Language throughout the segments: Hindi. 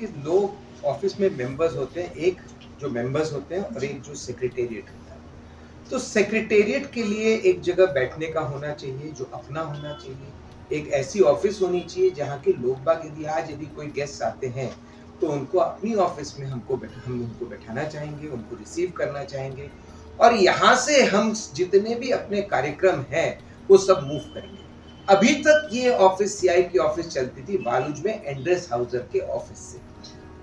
कि लोग ऑफिस में मेंबर्स होते हैं, एक जो मेंबर्स होते हैं और एक जो सेक्रेटेरिएट होता है। तो सेक्रेटेरिएट के लिए एक जगह बैठने का होना चाहिए जो अपना होना चाहिए, एक ऐसी ऑफिस होनी चाहिए जहाँ के लोग बाग यदि कोई गेस्ट आते हैं तो उनको अपनी ऑफिस में हम उनको बैठाना चाहेंगे, उनको रिसीव करना चाहेंगे और यहाँ से हम जितने भी अपने कार्यक्रम हैं वो सब मूव करेंगे। अभी तक ये ऑफिस सीआई की ऑफिस चलती थी बालूज में एंड्रेस हाउसर के ऑफिस से।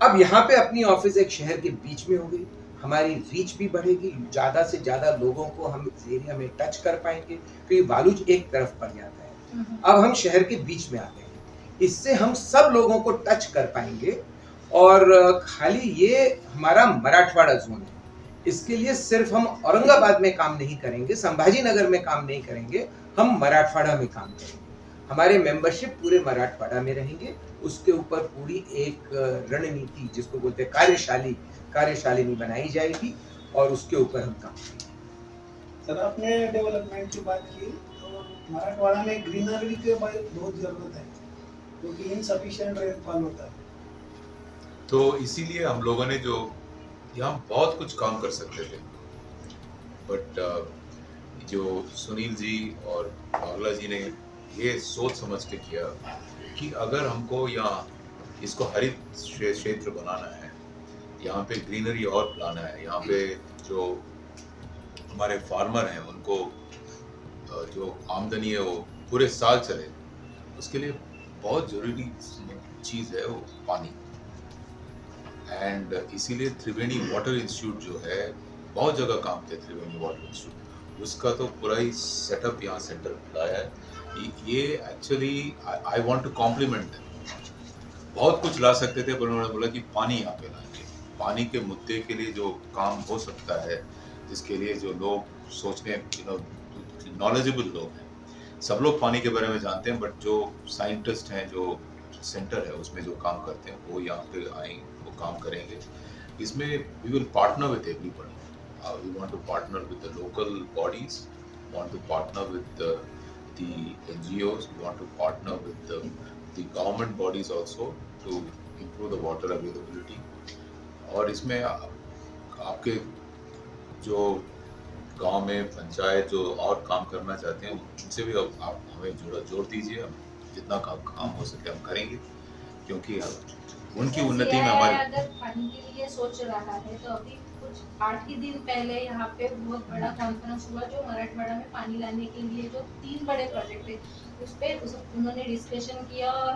अब यहाँ पे अपनी ऑफिस एक शहर के बीच में हो गई, हमारी रीच भी बढ़ेगी, ज्यादा से ज्यादा लोगों को हम इस एरिया में टच कर पाएंगे क्योंकि बालूज एक तरफ पड़ जाता है। अब हम शहर के बीच में आ गए हैं, इससे हम सब लोगों को टच कर पाएंगे और खाली ये हमारा मराठवाड़ा जोन है, इसके लिए सिर्फ हम औरंगाबाद में काम नहीं करेंगे, संभाजी नगर में काम नहीं करेंगे, हम मराठवाड़ा में काम करेंगे। हमारे मेंबरशिप पूरे मराठवाड़ा में रहेंगे, उसके ऊपर पूरी एक रणनीति जिसको बोलते हैं कार्यशालिनी बनाई जाएगी और उसके ऊपर हम काम करेंगे। सर, आपने डेवलपमेंट की बात की तो मराठवाड़ा में ग्रीनरी की बहुत जरूरत है क्योंकि इनसफिशिएंट रेनफॉल होता है। तो इसीलिए हम लोगों ने जो यहाँ बहुत कुछ काम कर सकते थे, बट जो सुनील जी और बागला जी ने ये सोच समझ के किया कि अगर हमको यहाँ इसको हरित क्षेत्र बनाना है, यहाँ पे ग्रीनरी और लाना है, यहाँ पे जो हमारे फार्मर हैं उनको जो आमदनी है वो पूरे साल चले, उसके लिए बहुत ज़रूरी चीज़ है वो पानी। एंड इसीलिए त्रिवेणी वाटर इंस्टीट्यूट जो है, बहुत जगह काम किया त्रिवेणी वाटर इंस्टीट्यूट, उसका तो पूरा ही सेटअप यहाँ सेंटर लाया है। ये actually I want to compliment, बहुत कुछ ला सकते थे पर उन्होंने बोला कि पानी यहाँ पे लाएंगे। पानी के मुद्दे के लिए जो काम हो सकता है, जिसके लिए जो लोग सोचने नॉलेजेबल लोग हैं, सब लोग पानी के बारे में जानते हैं, बट जो साइंटिस्ट हैं, जो सेंटर है उसमें जो काम करते हैं वो यहाँ पे आएंगे, वो काम करेंगे। इसमें we will partner with everybody, we want to partner with the local bodies, want to partner with the NGOs, we want to partner with the government bodies also to improve the water availability। और इसमें आपके जो गांव में पंचायत जो और काम करना चाहते हैं उनसे भी आप हमें जोड़ दीजिए, हम जितना काम हो सके हम करेंगे, क्योंकि उनकी उन्नति में हमारी। अगर पानी के लिए सोच रहा है तो अभी कुछ 8 ही दिन पहले यहाँ पे बहुत बड़ा कॉन्फ्रेंस हुआ जो मराठवाड़ा में पानी लाने के लिए जो 3 बड़े प्रोजेक्ट है उस पर उन्होंने डिस्कशन किया और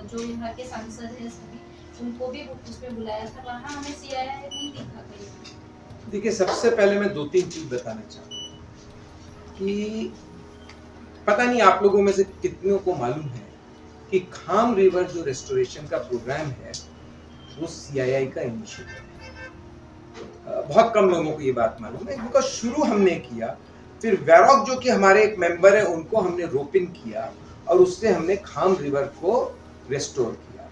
जो यहाँ के सांसद हैं सभी उनको भी उसमें बुलाया था, वहाँ हमें सीआई नहीं दिखा कहीं। देखिए, सबसे पहले मैं 2-3 चीज बताना चाहता हूँ कि पता नहीं आप लोगों में से कितनों को मालूम है कि खाम रिवर जो रेस्टोरेशन का प्रोग्राम है वो सीआईआई का इनिशिएटिव है। बहुत कम लोगों को ये बात मालूम है बिकॉज शुरू हमने किया, फिर वैरॉक जो कि हमारे एक मेंबर है उनको हमने रोप इन किया और उससे हमने खाम रिवर को रेस्टोर किया।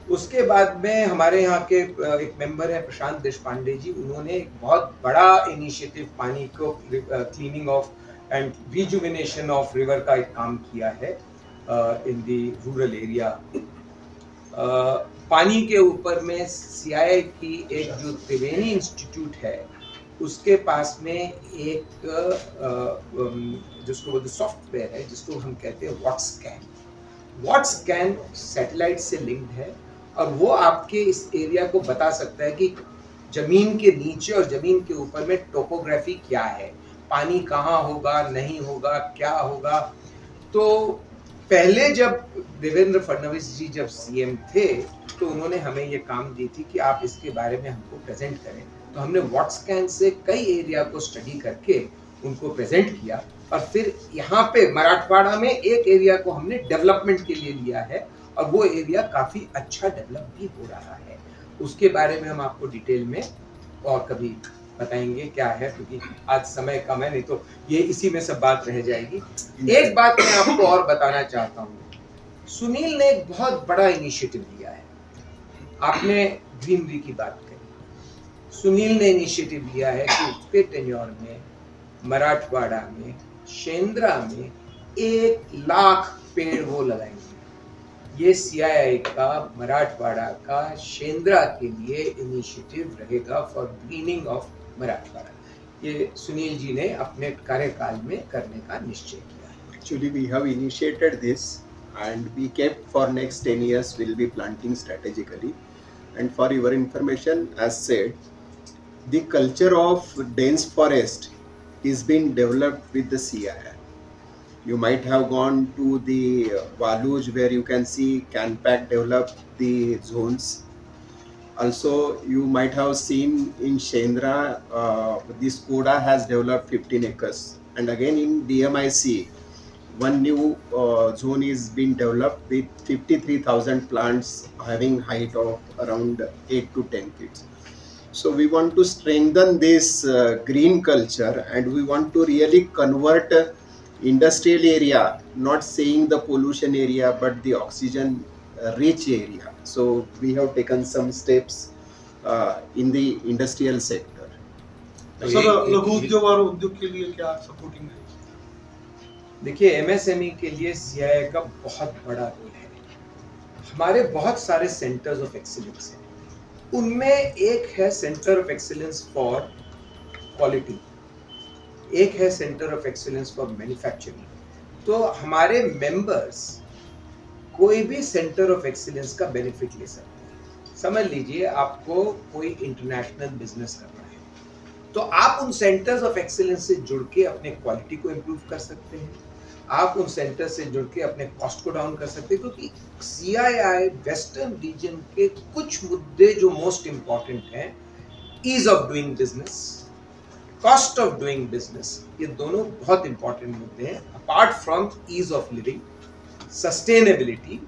उसके बाद में हमारे यहाँ के एक मेंबर है प्रशांत देशपांडे जी, उन्होंने एक बहुत बड़ा इनिशिएटिव पानी को cleaning of and rejuvenation of river का एक काम किया है इन दी रूरल एरिया। पानी के ऊपर में सीआईआई की एक जो त्रिवेणी इंस्टीट्यूट है उसके पास में एक जिसको बोलते सॉफ्टवेयर है जिसको हम कहते हैं वॉटस्कैन सैटेलाइट से लिंक्ड है और वो आपके इस एरिया को बता सकता है कि जमीन के नीचे और जमीन के ऊपर में टोपोग्राफी क्या है, पानी कहाँ होगा, नहीं होगा, क्या होगा। तो पहले जब देवेंद्र फडणवीस जी जब सीएम थे तो उन्होंने हमें ये काम दी थी कि आप इसके बारे में हमको प्रेजेंट करें, तो हमने वॉटस्कैन से कई एरिया को स्टडी करके उनको प्रेजेंट किया और फिर यहाँ पे मराठवाड़ा में एक एरिया को हमने डेवलपमेंट के लिए लिया है और वो एरिया काफी अच्छा डेवलप भी हो रहा है। उसके बारे में हम आपको डिटेल में और कभी बताएंगे क्या है, क्योंकि आज समय कम है, नहीं तो ये इसी में सब बात रह जाएगी। एक बात मैं आपको और बताना चाहता हूँ, सुनील ने एक बहुत बड़ा इनिशिएटिव लिया है। आपने ग्रीनरी की बात करी, सुनील ने इनिशिएटिव लिया है कि उसके टेन्योर में मराठवाड़ा में शेंद्रा में 1 लाख पेड़ वो लगाएंगे। ये CII का मराठवाड़ा का शेंद्रा के लिए इनिशिएटिव रहेगा फॉर ग्रीनिंग ऑफ मराठवाड़ा। ये सुनील जी ने अपने कार्यकाल में करने का निश्चय किया है। Actually, we have initiated this, and we kept for next 10 years will be planting strategically. And for your information, as said, the culture of dense forest is being developed with the CII. You might have gone to the Waluj, where you can see Canpack develop the zones. Also, you might have seen in Shendra, this Koda has developed 15 acres. And again in DMIC, one new zone is being developed with 53,000 plants having height of around 8 to 10 feet. So we want to strengthen this green culture, and we want to really convert industrial area, not saying the pollution area, but the oxygen rich area. So we have taken some steps in the industrial sector. Sir लघु उद्योग और उद्योग के लिए क्या सपोर्टिंग है? देखिए, MSME के लिए CII का बहुत बड़ा रोल है। हमारे बहुत सारे सेंटर्स ऑफ एक्सीलेंस हैं, उनमें एक है centre of excellence for quality, एक है centre of excellence for manufacturing. तो हमारे मेंबर्स कोई भी सेंटर ऑफ एक्सीलेंस का बेनिफिट ले सकते हैं। समझ लीजिए आपको कोई इंटरनेशनल बिजनेस करना है, तो आप उन सेंटर्स ऑफ एक्सीलेंस से जुड़ के अपने क्वालिटी को इम्प्रूव कर सकते हैं, आप उन सेंटर से जुड़ के अपने कॉस्ट को डाउन कर सकते हैं। क्योंकि CII वेस्टर्न रीजन के कुछ मुद्दे जो मोस्ट इम्पॉर्टेंट हैं, ease of doing business, cost of doing business, ये दोनों बहुत इंपॉर्टेंट मुद्दे हैं। Apart from ease of living, sustainability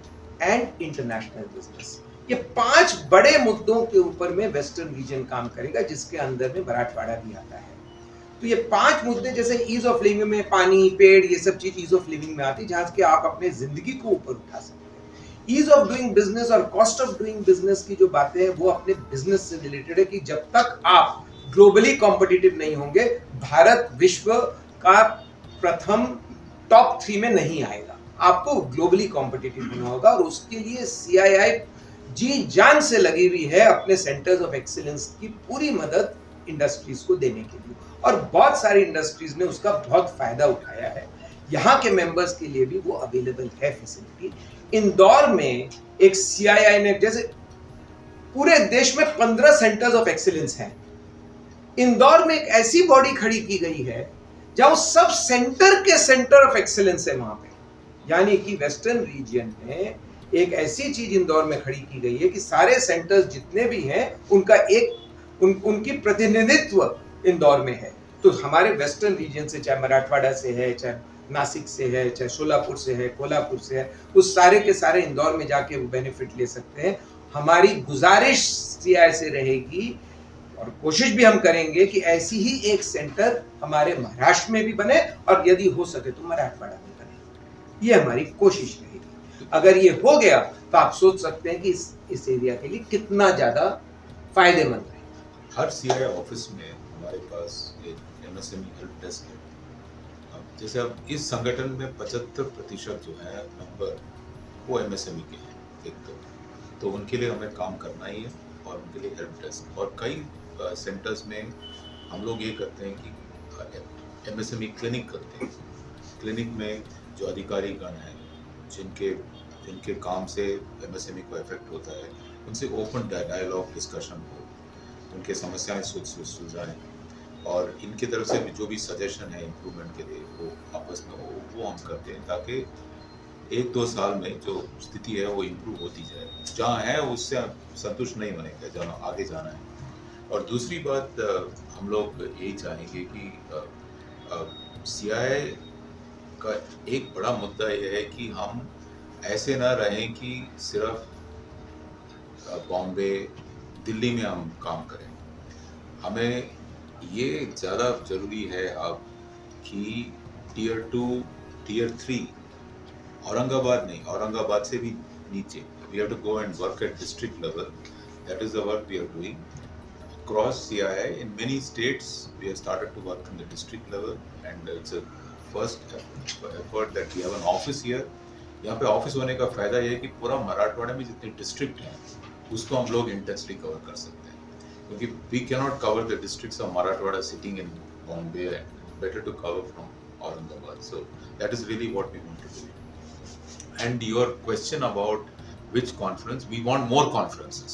and international business, ये 5 बड़े मुद्दों के ऊपर में वेस्टर्न रीजन काम करेगा, जिसके अंदर में मराठवाड़ा भी आता है। तो ये 5 मुद्दे, जैसे ईज ऑफ लिविंग में पानी, पेड़, ये सब चीज ईज ऑफ लिविंग में आती है, जहां के आप अपने जिंदगी को ऊपर उठा सकते हैं। ईज ऑफ डूइंग बिजनेस और कॉस्ट ऑफ डूइंग बिजनेस की जो बातें हैं वो अपने बिजनेस से रिलेटेड है कि जब तक आप ग्लोबली कॉम्पिटिटिव नहीं होंगे, भारत विश्व का प्रथम टॉप 3 में नहीं आएगा। आपको ग्लोबली कॉम्पिटिटिव होना होगा, और उसके लिए CII जी जान से लगी हुई है अपने सेंटर्स ऑफ एक्सीलेंस की पूरी मदद इंडस्ट्रीज को देने के लिए, और बहुत सारी इंडस्ट्रीज ने उसका बहुत फायदा उठाया है। यहाँ के मेंबर्स के लिए भी वो अवेलेबल है फैसिलिटी। इंदौर में एक CII ने, जैसे पूरे देश में 15 सेंटर्स ऑफ एक्सीलेंस हैं, इंदौर में एक ऐसी बॉडी खड़ी की गई है जहां सब सेंटर के सेंटर ऑफ एक्सीलेंस है वहां पे। यानी कि वेस्टर्न रीजन में एक ऐसी चीज इंदौर में खड़ी की गई है कि सारे सेंटर्स जितने भी हैं उनका उनकी प्रतिनिधित्व इंदौर में है। तो हमारे वेस्टर्न रीजन से, चाहे मराठवाड़ा से है, चाहे नासिक से है, चाहे सोलापुर से है, कोल्हापुर से है, उस सारे के सारे इंदौर में जाके वो बेनिफिट ले सकते हैं। हमारी गुजारिश CII से रहेगी, और कोशिश भी हम करेंगे कि ऐसी ही एक सेंटर हमारे महाराष्ट्र में भी बने, और यदि हो सके तो मराठवाड़ा में बने। ये हमारी कोशिश रहेगी। अगर ये हो गया तो आप सोच सकते हैं कि इस एरिया के लिए कितना ज्यादा फायदेमंद है। हर CII ऑफिस में हमारे पास एक MSME हेल्प डेस्क है। अब जैसे अब इस संगठन में 75% जो है नंबर वो MSME के हैं, एक तो उनके लिए हमें काम करना ही है, और उनके लिए हेल्प डेस्क। और कई सेंटर्स में हम लोग ये करते हैं कि MSME क्लिनिक करते हैं। क्लिनिक में जो अधिकारी गण हैं, जिनके काम से MSME को इफेक्ट होता है, उनसे ओपन डायलॉग डिस्कशन हो, उनके समस्याएं सुलझाएं, और इनकी तरफ से जो भी सजेशन है इम्प्रूवमेंट के लिए वो आपस में वो हम करते हैं, ताकि 1-2 साल में जो स्थिति है वो इम्प्रूव होती जाए। जहाँ है उससे संतुष्ट नहीं बनेगा, जहाँ आगे जाना है। और दूसरी बात, हम लोग यही चाहेंगे कि CII का एक बड़ा मुद्दा यह है कि हम ऐसे ना रहें कि सिर्फ बॉम्बे, दिल्ली में हम काम करें। हमें ये ज़्यादा ज़रूरी है अब कि Tier 2, Tier 3, औरंगाबाद नहीं, औरंगाबाद से भी नीचे, we have to go and work at district level. That is the work we are doing across CII. In many states we have started to work in the district level, and it's a first effort that we have an office here यहाँ पे ऑफिस होने का फायदा ये है कि पूरा मराठवाड़ा में जितने डिस्ट्रिक्ट हैं उसको हम लोग इंटेंसली कवर कर सकते हैं, क्योंकि we can not cover the districts of Marathwada sitting in Bombay, better to cover from Aurangabad. So that is really what we want to do. And your question about which conference, we want more conferences.